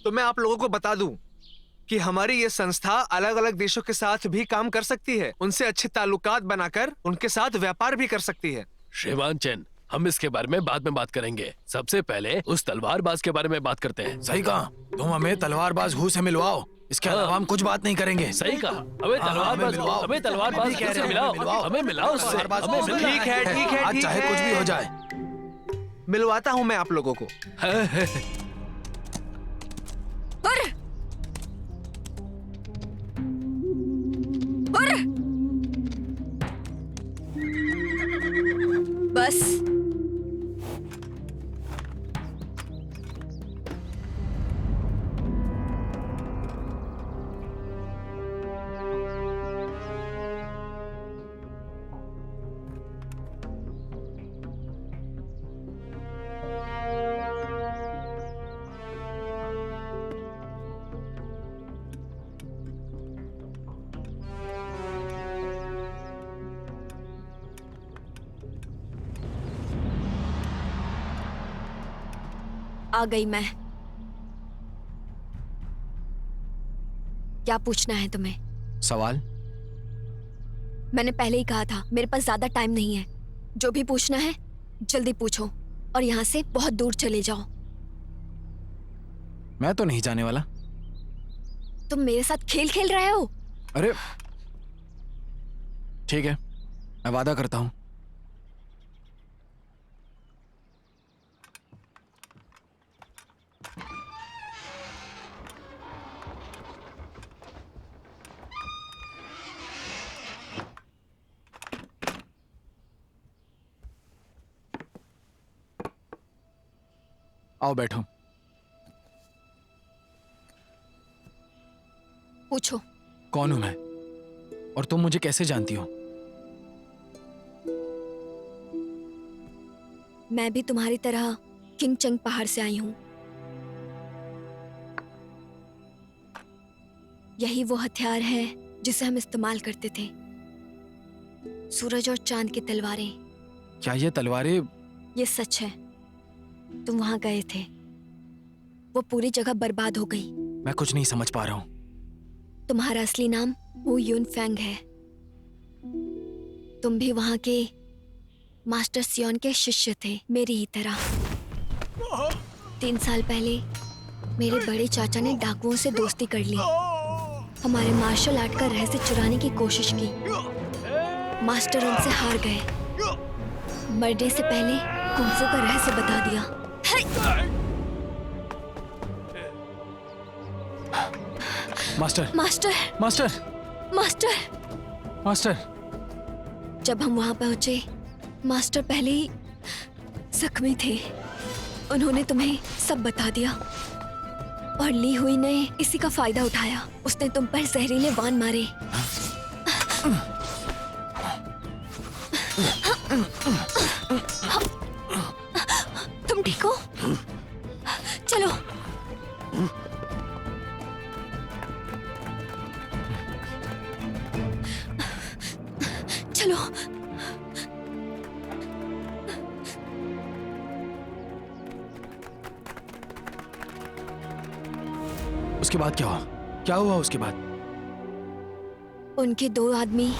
तो मैं आप लोगों को बता दूं कि हमारी ये संस्था अलग अलग देशों के साथ भी काम कर सकती है, उनसे अच्छे ताल्लुकात बनाकर उनके साथ व्यापार भी कर सकती है। श्रीमान चेन, हम इसके बारे में बाद में बात करेंगे। सबसे पहले उस तलवारबाज के बारे में बात करते हैं। सही कहा, तुम हमें तलवारबाज हु से मिलवाओ, इसके अलावा हम कुछ बात नहीं करेंगे। सही कहा, हमें तलवारबाज हु से मिलाओ, हमें मिलाओ उससे, ठीक है, आज चाहे कुछ भी हो जाए। मिलवाता हूं मैं आप लोगों को। बस आ गई मैं। क्या पूछना है तुम्हें? सवाल? मैंने पहले ही कहा था मेरे पास ज्यादा टाइम नहीं है। जो भी पूछना है जल्दी पूछो और यहाँ से बहुत दूर चले जाओ। मैं तो नहीं जाने वाला। तुम मेरे साथ खेल खेल रहे हो? अरे ठीक है, मैं वादा करता हूं। आओ बैठो। पूछो। कौन हूं मैं और तुम मुझे कैसे जानती हो? मैं भी तुम्हारी तरह किंगचंग पहाड़ से आई हूं। यही वो हथियार है जिसे हम इस्तेमाल करते थे, सूरज और चांद की तलवारें। क्या ये तलवारें? ये सच है, तुम वहां गए थे, वो पूरी जगह बर्बाद हो गई। मैं कुछ नहीं समझ पा रहा हूं। तुम्हारा असली नाम वू यून फेंग है। तुम भी वहां के मास्टर सियोन के शिष्य थे, मेरी ही तरह। 3 साल पहले मेरे बड़े चाचा ने डाकुओं से दोस्ती कर ली, हमारे मार्शल आर्ट का रहस्य चुराने की कोशिश की। मास्टर उनसे हार गए। मरने से पहले कुंफू का रहस्य बता दिया। Master master master master master. जब हम वहां पहुंचे, मास्टर पहले ही जख्मी थे। उन्होंने तुम्हें सब बता दिया और ली हुई ने इसी का फायदा उठाया। उसने तुम पर जहरीले बाण मारे। तुम ठीक हो? चलो। चलो। उसके बाद क्या हुआ? क्या हुआ उसके बाद? उनके 2 आदमी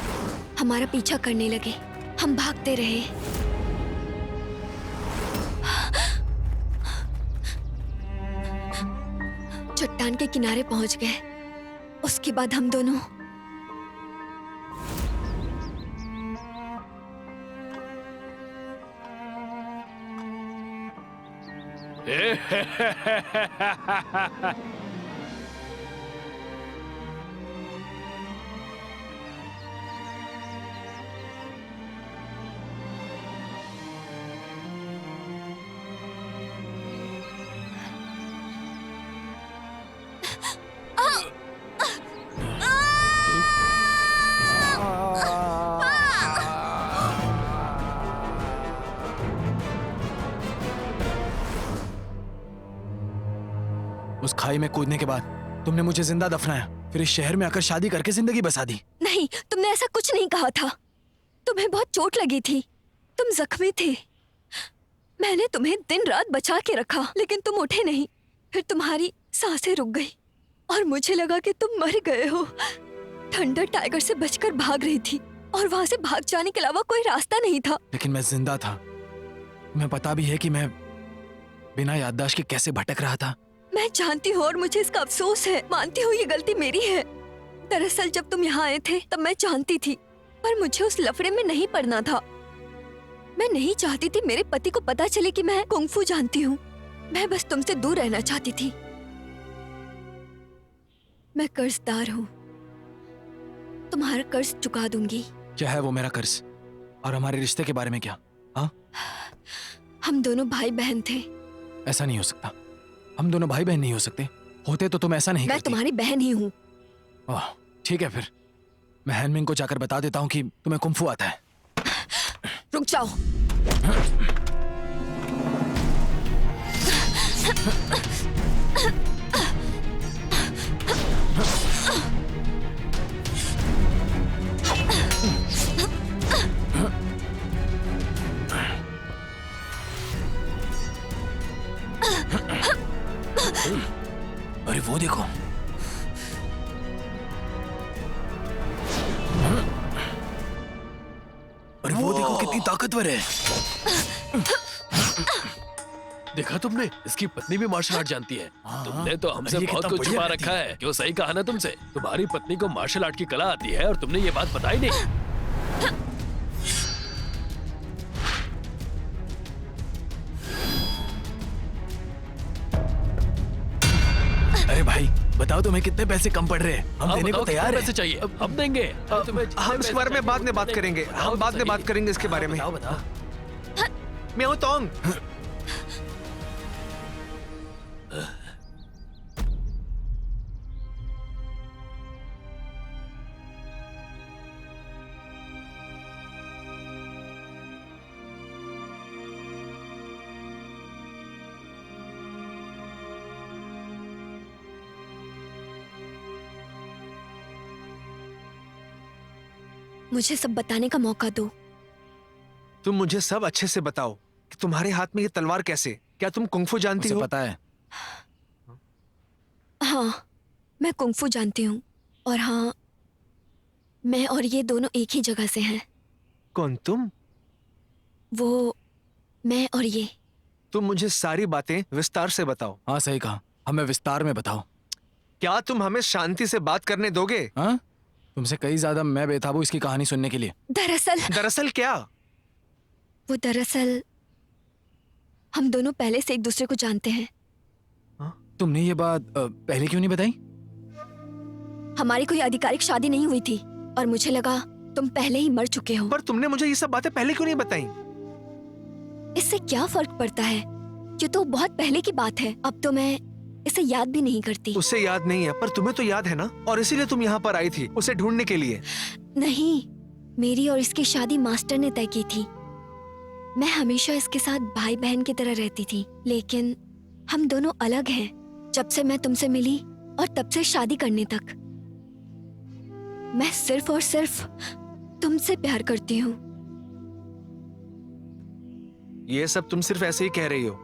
हमारा पीछा करने लगे। हम भागते रहे। चट्टान के किनारे पहुंच गए। उसके बाद हम दोनों उस खाई में कूदने के बाद तुमने मुझे जिंदा दफनाया, फिर इस शहर में आकर शादी करके जिंदगी बसा दी। नहीं, तुमने ऐसा कुछ नहीं कहा था। तुम्हें बहुत चोट लगी थी, तुम जख्मी थे। मैंने तुम्हें दिन रात बचा के रखा, लेकिन तुम उठे नहीं। फिर तुम्हारी सांसें रुक गई और मुझे लगा कि तुम मर गए हो। थंडर टाइगर से बचकर भाग रही थी और वहां से भाग जाने के अलावा कोई रास्ता नहीं था। लेकिन मैं जिंदा था। तुम्हें पता भी है कि मैं बिना याददाश्त के कैसे भटक रहा था। मैं जानती हूँ और मुझे इसका अफसोस है। मानती हूँ ये गलती मेरी है। दरअसल जब तुम यहाँ आए थे तब मैं जानती थी, पर मुझे उस लफड़े में नहीं पड़ना था। मैं नहीं चाहती थी मेरे पति को पता चले कि मैं कुंग-फू जानती हूँ। मैं बस तुमसे दूर रहना चाहती थी। मैं कर्जदार हूँ, तुम्हारा कर्ज चुका दूंगी। क्या है वो मेरा कर्ज? और हमारे रिश्ते के बारे में क्या? हाँ, हम दोनों भाई बहन थे। ऐसा नहीं हो सकता। हम दोनों भाई बहन नहीं हो सकते। होते तो तुम ऐसा नहीं मैं करती। तुम्हारी बहन ही हूँ। ओह, ठीक है फिर मैं हैनमिंग को जाकर बता देता हूँ कि तुम्हें कुंग-फू आता है। रुक जाओ। अरे वो देखो। अरे वो देखो कितनी ताकतवर है। देखा तुमने? इसकी पत्नी भी मार्शल आर्ट जानती है। तुमने तो हमसे अरे ये बहुत कितना कुछ बढ़िया छुपा करती रखा है। क्यों, सही कहा ना तुमसे? तुम्हारी पत्नी को मार्शल आर्ट की कला आती है और तुमने ये बात बताई नहीं। अरे भाई बताओ तुम्हें कितने पैसे कम पड़ रहे हैं? हम हाँ, देने को बताओ कितने तैयार पैसे हैं। चाहिए? हम देंगे। तुम्हें जितने हम इस पैसे बारे में चाहिए, बाद में वो बात देंगे। करेंगे। बताओ हम बाद में सही। बात करेंगे इसके बारे में। बताओ बताओ। म्याओ तोंग, मुझे सब बताने का मौका दो। तुम मुझे सब अच्छे से बताओ कि तुम्हारे हाथ में ये तलवार कैसे? क्या तुम कुंग-फू जानती उसे हो? पता है। हाँ, मैं कुंग-फू जानती हूँ। और हाँ, मैं और ये दोनों एक ही जगह से हैं। कौन तुम? वो, मैं और ये। तुम मुझे सारी बातें विस्तार से बताओ। हाँ सही कहा, हमें विस्तार में बताओ। क्या तुम हमें शांति से बात करने दोगे? हाँ, तुमसे कई ज्यादा मैं बेताब हूँ इसकी कहानी सुनने के लिए। दरअसल क्या? वो दरअसल हम दोनों पहले से एक दूसरे को जानते हैं। तुमने ये बात पहले क्यों नहीं बताई? हमारी कोई आधिकारिक शादी नहीं हुई थी और मुझे लगा तुम पहले ही मर चुके हो। पर तुमने मुझे ये सब बातें पहले क्यों नहीं बताई? इससे क्या फर्क पड़ता है? ये तो बहुत पहले की बात है। अब तो मैं इसे याद भी नहीं करती। उसे याद नहीं है, पर तुम्हें तो याद है ना? और इसीलिए तुम यहाँ पर आई थी, उसे ढूंढने के लिए। नहीं, मेरी और इसकी शादी मास्टर ने तय की थी। मैं हमेशा इसके साथ भाई बहन की तरह रहती थी, लेकिन हम दोनों अलग हैं। जब से मैं तुमसे मिली और तब से शादी करने तक मैं सिर्फ और सिर्फ तुमसे प्यार करती हूँ। ये सब तुम सिर्फ ऐसे ही कह रही हो।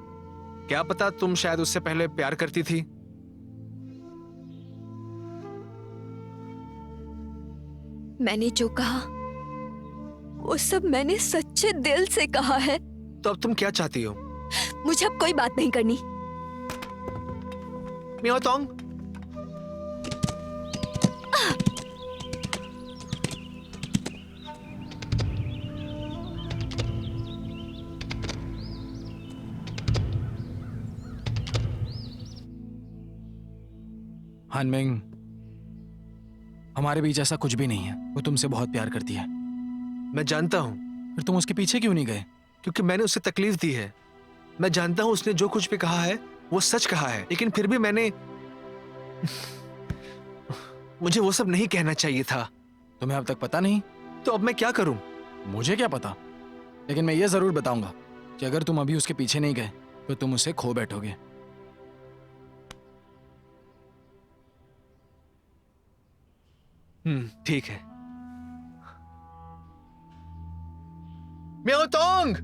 क्या पता तुम शायद उससे पहले प्यार करती थी। मैंने जो कहा वो सब मैंने सच्चे दिल से कहा है। तो अब तुम क्या चाहती हो? मुझे अब कोई बात नहीं करनी। म्याओ तोंग, हानमिंग, हमारे बीच ऐसा कुछ भी नहीं है। वो तुमसे बहुत प्यार करती है। मैं जानता हूँ, फिर तुम उसके पीछे क्यों नहीं गए? क्योंकि मैंने उसे तकलीफ दी है। मैं जानता हूँ उसने जो कुछ भी कहा है वो सच कहा है, लेकिन फिर भी मैंने मुझे वो सब नहीं कहना चाहिए था। तुम्हें अब तक पता नहीं? तो अब मैं क्या करूं? मुझे क्या पता, लेकिन मैं ये जरूर बताऊंगा कि अगर तुम अभी उसके पीछे नहीं गए तो तुम उसे खो बैठोगे। ठीक है। म्याओ तोंग,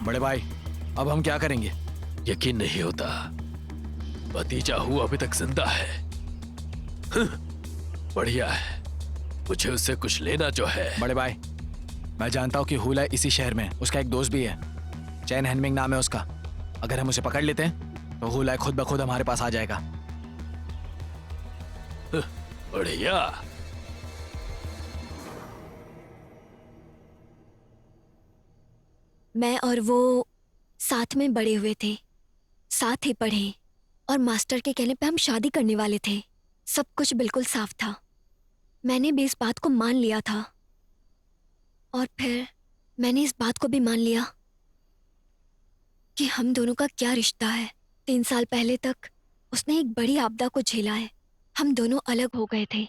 बड़े भाई, अब हम क्या करेंगे? यकीन नहीं होता भतीजा हु अभी तक जिंदा है। बढ़िया है, मुझे उससे कुछ लेना जो है। बड़े भाई, मैं जानता हूँ कि हुला इसी शहर में, उसका एक दोस्त भी है, चैन हेनमिंग नाम है उसका। अगर हम उसे पकड़ लेते हैं तो हुला खुद ब खुद हमारे पास आ जाएगा। बढ़िया। मैं और वो साथ में बड़े हुए थे, साथ ही पढ़े, और मास्टर के कहने पे हम शादी करने वाले थे। सब कुछ बिल्कुल साफ था। मैंने भी इस बात को मान लिया था, और फिर मैंने इस बात को भी मान लिया कि हम दोनों का क्या रिश्ता है। 3 साल पहले तक उसने एक बड़ी आपदा को झेला है। हम दोनों अलग हो गए थे।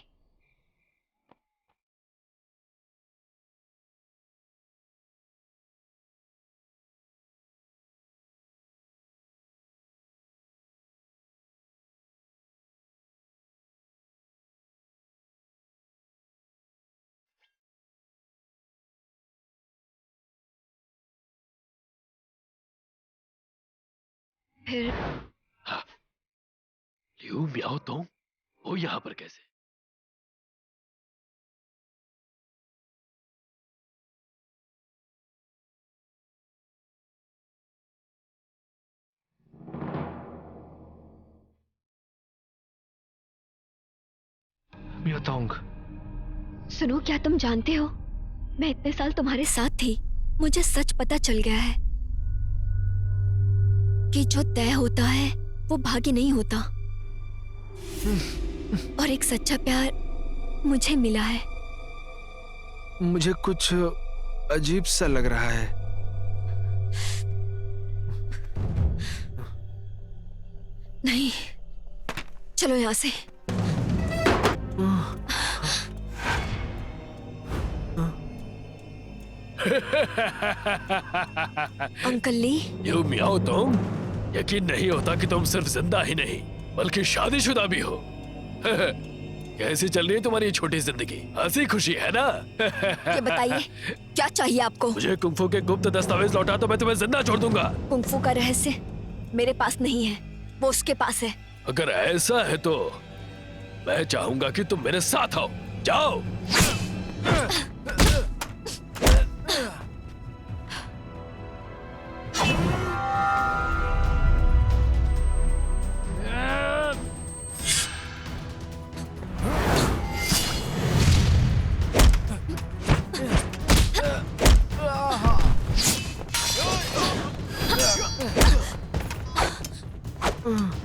फिर हाँ, लियू मियाओ तुम वो यहाँ पर कैसे? म्यूतोंग, सुनो, क्या तुम जानते हो, मैं इतने साल तुम्हारे साथ थी, मुझे सच पता चल गया है कि जो तय होता है वो भाग्य नहीं होता। और एक सच्चा प्यार मुझे मिला है। मुझे कुछ अजीब सा लग रहा है। नहीं, चलो यहाँ से। अंकल ली, लियू मियाओ तुम, यकीन नहीं होता कि तुम सिर्फ जिंदा ही नहीं बल्कि शादीशुदा भी हो। कैसी चल रही है तुम्हारी ये छोटी जिंदगी? हंसी खुशी है ना? ये बताइए, क्या चाहिए आपको? मुझे कुंफू के गुप्त दस्तावेज लौटा तो मैं तुम्हें जिंदा छोड़ दूंगा। कुंफू का रहस्य मेरे पास नहीं है, वो उसके पास है। अगर ऐसा है तो मैं चाहूंगा कि तुम मेरे साथ आओ। जाओ।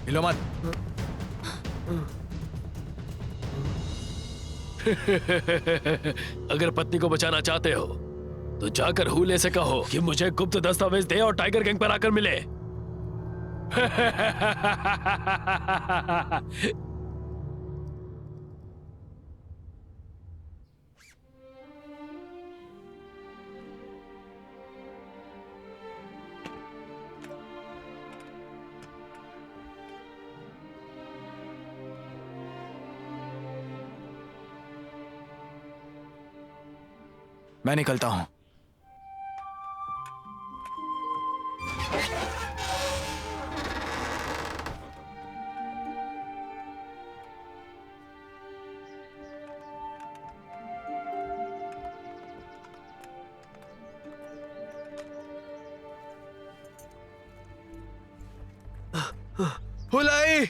हिलो मत। अगर पत्नी को बचाना चाहते हो तो जाकर हुले से कहो कि मुझे गुप्त दस्तावेज दे और टाइगर गैंग पर आकर मिले। मैं निकलता हूं। हुलाई,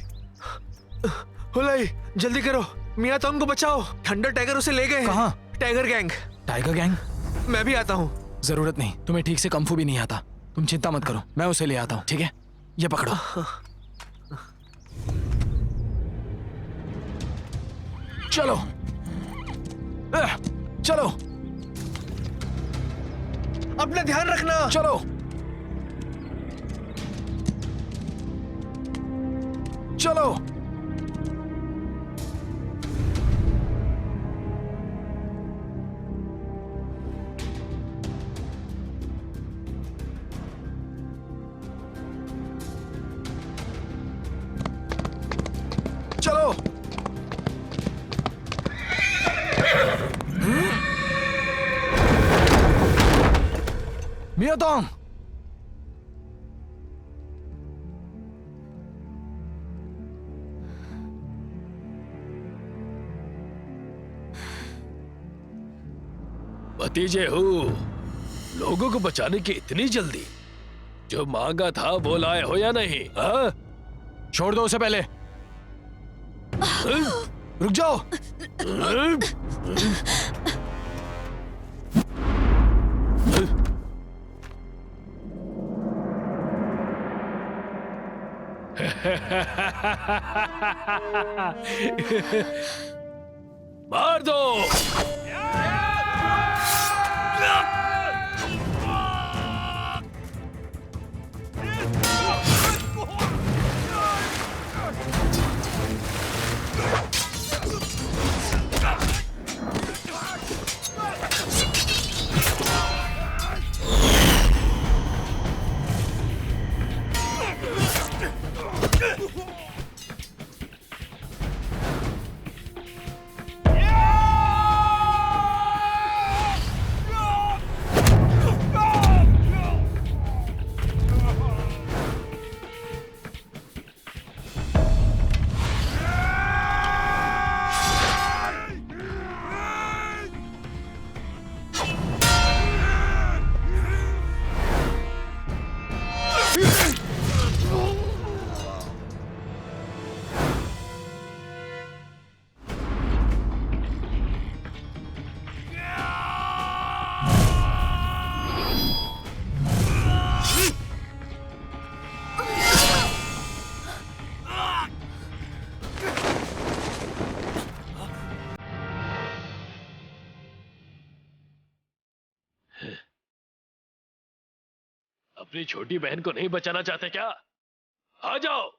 हुलाई, जल्दी करो, मियातोंग को बचाओ। थंडर टाइगर उसे ले गए। कहाँ? Tiger gang. Tiger gang? मैं भी आता हूँ। जरूरत नहीं, तुम्हें ठीक से कंफू भी नहीं आता। तुम चिंता मत करो, मैं उसे ले आता हूँ, ठीक है? ये पकड़ो। चलो चलो, अपना ध्यान रखना। चलो चलो। मियोतोंग! भतीजे हो, लोगों को बचाने की इतनी जल्दी? जो मांगा था वो लाए हो या नहीं? हाँ? छोड़ दो उसे पहले। रुक जाओ। मार दो। अपनी छोटी बहन को नहीं बचाना चाहते क्या? आ जाओ।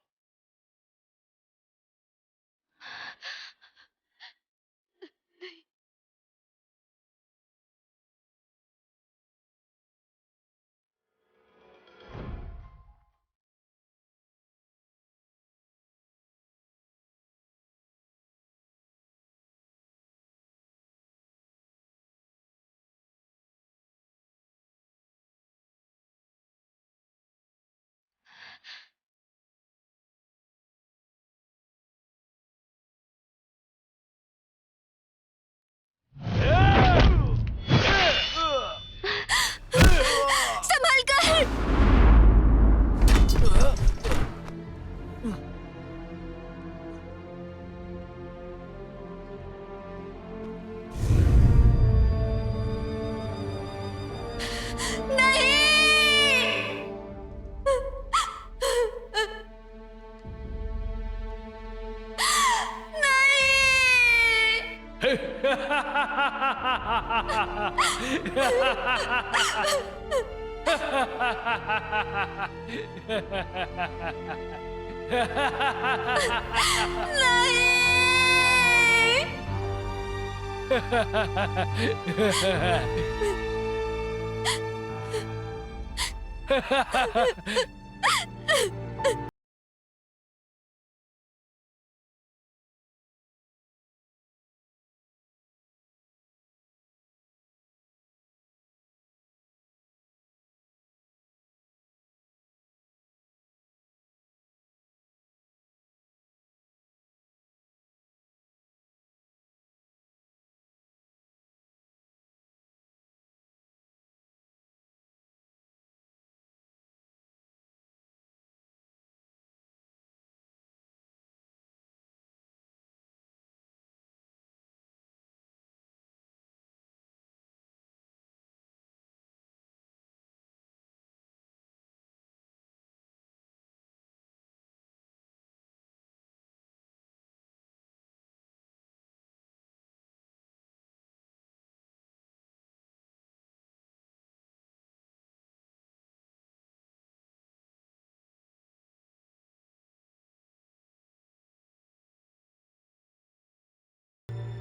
संभल कर।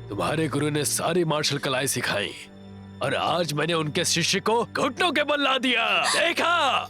तुम्हारे गुरु ने सारी मार्शल कलाएं सिखाई और आज मैंने उनके शिष्य को घुटनों के बल ला दिया। देखा?